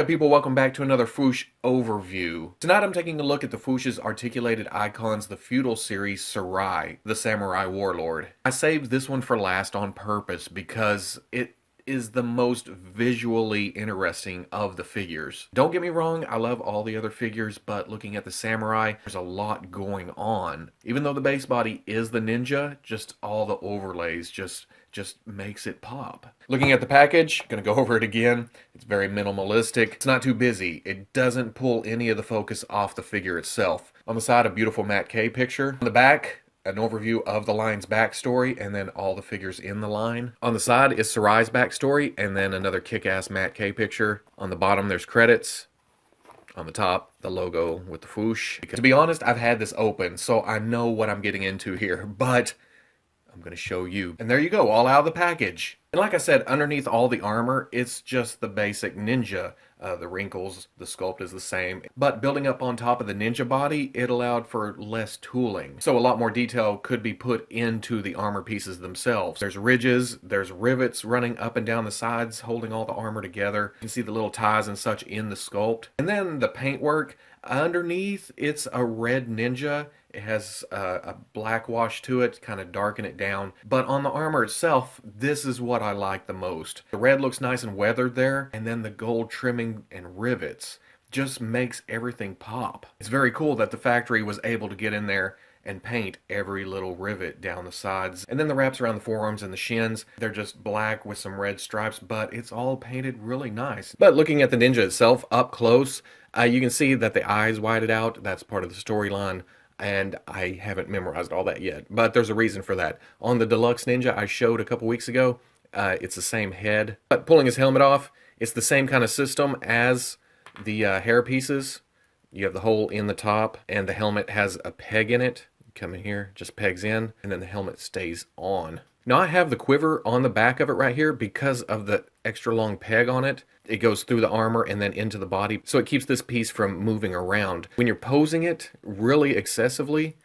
up, people? Welcome back to another Fwoosh overview. Tonight I'm taking a look at the Fwoosh's articulated icons, the Feudal Series Surai, the Samurai Warlord. I saved this one for last on purpose because it is the most visually interesting of the figures. Don't get me wrong, I love all the other figures, but looking at the Samurai, there's a lot going on. Even though the base body is the ninja, just all the overlays just makes it pop. Looking at the package, gonna go over it again. It's very minimalistic. It's not too busy. It doesn't pull any of the focus off the figure itself. On the side, a beautiful Matt K picture. On the back, an overview of the line's backstory and then all the figures in the line. On the side is Surai's backstory and then another kick-ass Matt K picture. On the bottom, there's credits. On the top, the logo with the Fwoosh. To be honest, I've had this open, so I know what I'm getting into here, but I'm going to show you. And there you go, all out of the package. And like I said, underneath all the armor, it's just the basic ninja. The wrinkles, the sculpt is the same. But building up on top of the ninja body, it allowed for less tooling. So a lot more detail could be put into the armor pieces themselves. There's ridges, there's rivets running up and down the sides, holding all the armor together. You can see the little ties and such in the sculpt. And then the paintwork. Underneath, it's a red ninja. It has a black wash to it, kind of darken it down. But on the armor itself, this is what I like the most. The red looks nice and weathered there, and then the gold trimming and rivets just makes everything pop. It's very cool that the factory was able to get in there and paint every little rivet down the sides. And then the wraps around the forearms and the shins, they're just black with some red stripes, but it's all painted really nice. But looking at the ninja itself up close, you can see that the eyes whited out. That's part of the storyline, and I haven't memorized all that yet, but there's a reason for that. On the Deluxe Ninja I showed a couple weeks ago, it's the same head. But pulling his helmet off, it's the same kind of system as the hair pieces. You have the hole in the top, and the helmet has a peg in it. Come in here, just pegs in, and then the helmet stays on. Now I have the quiver on the back of it right here because of the extra long peg on it. It goes through the armor and then into the body, so it keeps this piece from moving around. When you're posing it really excessively,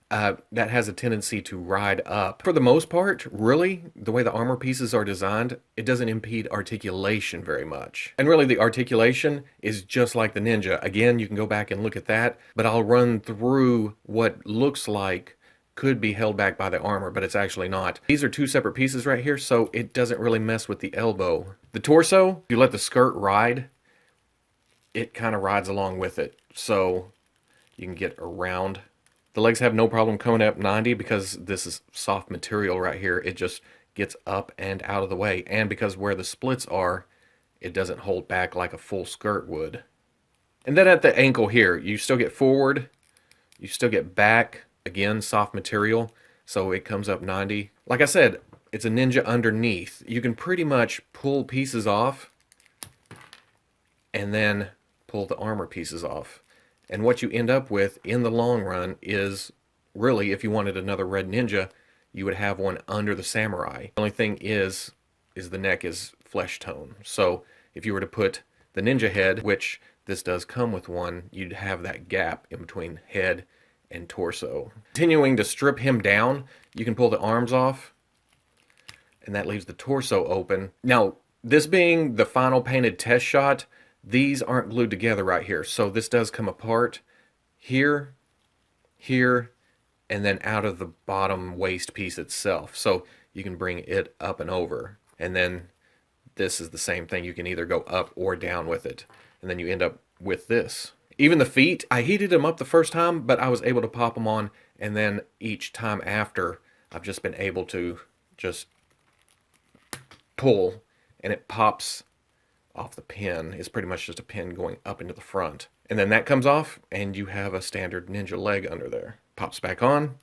that has a tendency to ride up. For the most part, really, the way the armor pieces are designed, it doesn't impede articulation very much. And really, the articulation is just like the ninja. Again, you can go back and look at that, but I'll run through what looks like could be held back by the armor, but it's actually not. These are two separate pieces right here, so it doesn't really mess with the elbow. The torso, you let the skirt ride, it kind of rides along with it, so you can get around. The legs have no problem coming up 90 because this is soft material right here. It just gets up and out of the way, and because where the splits are, it doesn't hold back like a full skirt would. And then at the ankle here, you still get forward, you still get back. Again, soft material, so it comes up 90. Like I said, it's a ninja underneath. You can pretty much pull pieces off and then pull the armor pieces off. And what you end up with in the long run is, really, if you wanted another red ninja, you would have one under the samurai. The only thing is the neck is flesh tone. So if you were to put the ninja head, which this does come with one, you'd have that gap in between head and torso. Continuing to strip him down, you can pull the arms off, and that leaves the torso open. Now, this being the final painted test shot, these aren't glued together right here, so this does come apart here, here, and then out of the bottom waist piece itself. So you can bring it up and over, and then this is the same thing. You can either go up or down with it, and then you end up with this. Even the feet, I heated them up the first time, but I was able to pop them on, and then each time after, I've just been able to just pull, and it pops off the pin. It's pretty much just a pin going up into the front. And then that comes off, and you have a standard ninja leg under there. Pops back on,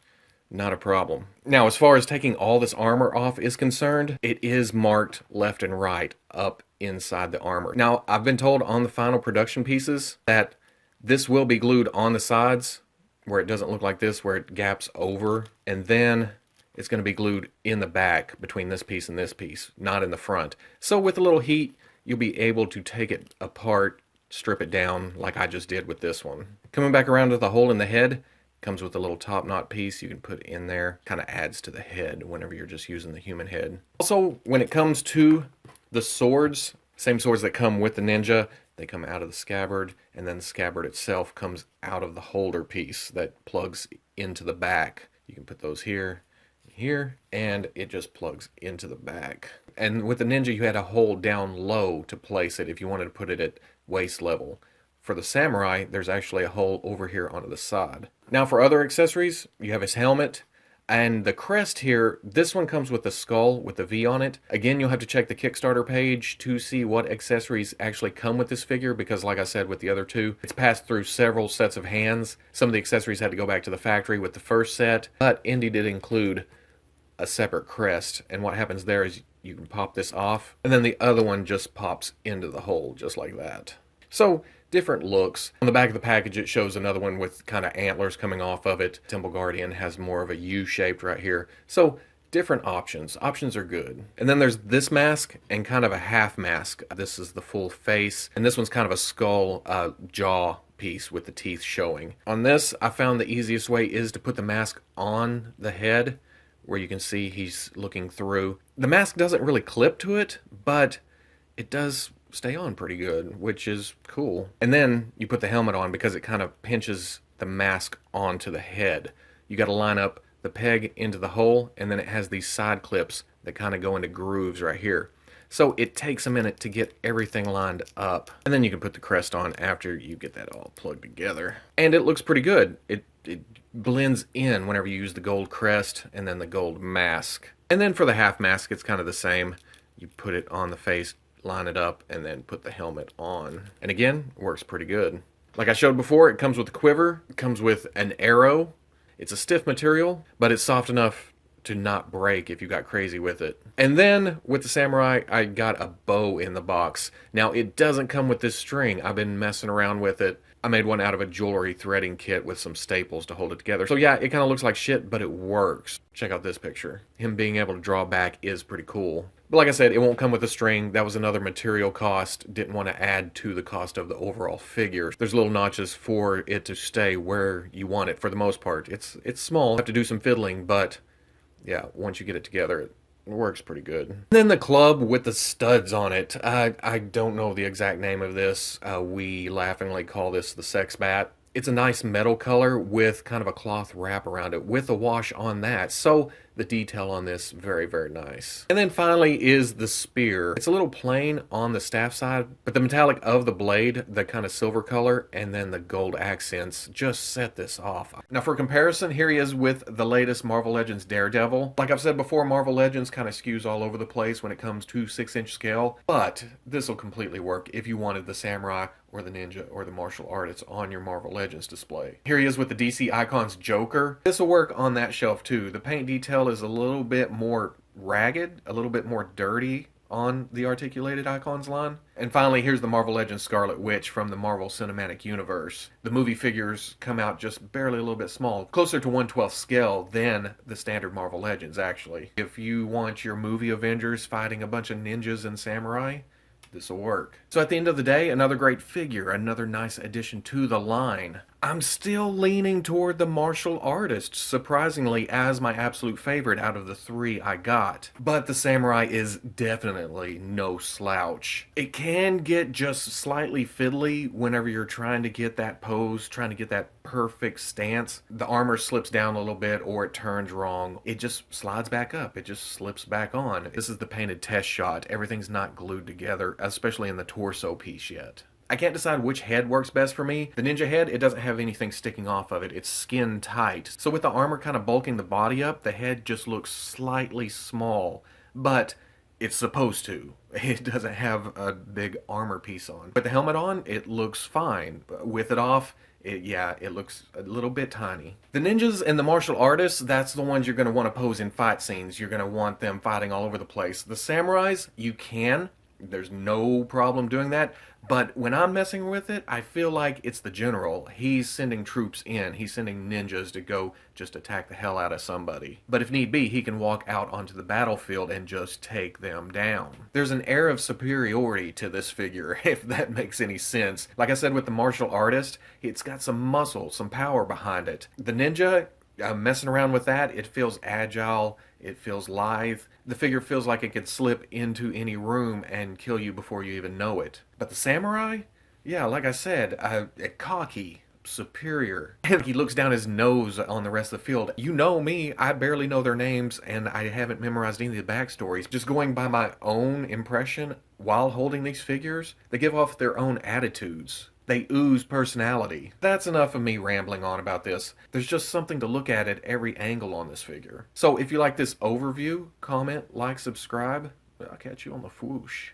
not a problem. Now, as far as taking all this armor off is concerned, it is marked left and right up inside the armor. Now, I've been told on the final production pieces that this will be glued on the sides where it doesn't look like this, where it gaps over, and then it's going to be glued in the back between this piece and this piece, not in the front. So with a little heat, you'll be able to take it apart, strip it down like I just did with this one. Coming back around to the hole in the head, comes with a little top knot piece you can put in there. Kind of adds to the head whenever you're just using the human head. Also, when it comes to the swords, same swords that come with the ninja, They come out of the scabbard, and then the scabbard itself comes out of the holder piece that plugs into the back. You can put those here, here, and it just plugs into the back. And with the Ninja, you had to hold down low to place it if you wanted to put it at waist level. For the Samurai, there's actually a hole over here onto the side. Now for other accessories, you have his helmet. And the crest here, this one comes with the skull with the V on it. Again, you'll have to check the Kickstarter page to see what accessories actually come with this figure, because like I said with the other two, it's passed through several sets of hands. Some of the accessories had to go back to the factory with the first set, but Indy did include a separate crest. And what happens there is you can pop this off, and then the other one just pops into the hole, just like that. So, different looks. On the back of the package, it shows another one with kind of antlers coming off of it. Temple Guardian has more of a U-shaped right here. So, different options. Options are good. And then there's this mask and kind of a half mask. This is the full face, and this one's kind of a skull jaw piece with the teeth showing. On this, I found the easiest way is to put the mask on the head, where you can see he's looking through. The mask doesn't really clip to it, but it does stay on pretty good, which is cool. And then you put the helmet on because it kind of pinches the mask onto the head. You got to line up the peg into the hole, and then it has these side clips that kind of go into grooves right here. So it takes a minute to get everything lined up. And then you can put the crest on after you get that all plugged together. And it looks pretty good. It blends in whenever you use the gold crest and then the gold mask. And then for the half mask, it's kind of the same. You put it on the face, line it up, and then put the helmet on. And again, it works pretty good. Like I showed before, it comes with a quiver. It comes with an arrow. It's a stiff material, but it's soft enough to not break if you got crazy with it. And then with the Samurai, I got a bow in the box. Now it doesn't come with this string. I've been messing around with it. I made one out of a jewelry threading kit with some staples to hold it together. So yeah, it kind of looks like shit, but it works. Check out this picture. Him being able to draw back is pretty cool. But like I said, it won't come with a string. That was another material cost. Didn't want to add to the cost of the overall figure. There's little notches for it to stay where you want it for the most part. It's small. Have to do some fiddling, but yeah, once you get it together, it works pretty good. Then the club with the studs on it. I don't know the exact name of this. We laughingly call this the sex bat. It's a nice metal color with kind of a cloth wrap around it with a wash on that. So the detail on this, very, very nice. And then finally is the spear. It's a little plain on the staff side, but the metallic of the blade, the kind of silver color, and then the gold accents just set this off. Now for comparison, here he is with the latest Marvel Legends Daredevil. Like I've said before, Marvel Legends kind of skews all over the place when it comes to 6-inch scale, but this will completely work if you wanted the Samurai or the Ninja or the martial artist on your Marvel Legends display. Here he is with the DC Icons Joker. This will work on that shelf too. The paint detail is a little bit more ragged, a little bit more dirty on the Articulated Icons line. And finally, here's the Marvel Legends Scarlet Witch from the Marvel Cinematic Universe. The movie figures come out just barely a little bit small, closer to 1/12 scale than the standard Marvel Legends, actually. If you want your movie Avengers fighting a bunch of ninjas and samurai, this will work. So at the end of the day, another great figure, another nice addition to the line. I'm still leaning toward the martial artist, surprisingly, as my absolute favorite out of the three I got. But the Samurai is definitely no slouch. It can get just slightly fiddly whenever you're trying to get that pose, trying to get that perfect stance. The armor slips down a little bit or it turns wrong. It just slides back up. It just slips back on. This is the painted test shot. Everything's not glued together, especially in the torso piece yet. I can't decide which head works best for me. The Ninja head, it doesn't have anything sticking off of it. It's skin tight. So with the armor kind of bulking the body up, the head just looks slightly small. But it's supposed to. It doesn't have a big armor piece on. With the helmet on, it looks fine. But with it off, it looks a little bit tiny. The ninjas and the martial artists, that's the ones you're going to want to pose in fight scenes. You're going to want them fighting all over the place. The samurais, you can. There's no problem doing that. But when I'm messing with it, I feel like it's the general. He's sending troops in. He's sending ninjas to go just attack the hell out of somebody. But if need be, he can walk out onto the battlefield and just take them down. There's an air of superiority to this figure, if that makes any sense. Like I said with the martial artist, it's got some muscle, some power behind it. The ninja, messing around with that, it feels agile, it feels lithe. The figure feels like it could slip into any room and kill you before you even know it. But the samurai, Yeah, like I said, cocky, superior. And he looks down his nose on the rest of the field. You know me, I barely know their names and I haven't memorized any of the backstories. Just going by my own impression while holding these figures, they give off their own attitudes. They ooze personality. That's enough of me rambling on about this. There's just something to look at every angle on this figure. So if you like this overview, comment, like, subscribe. I'll catch you on the Fwoosh.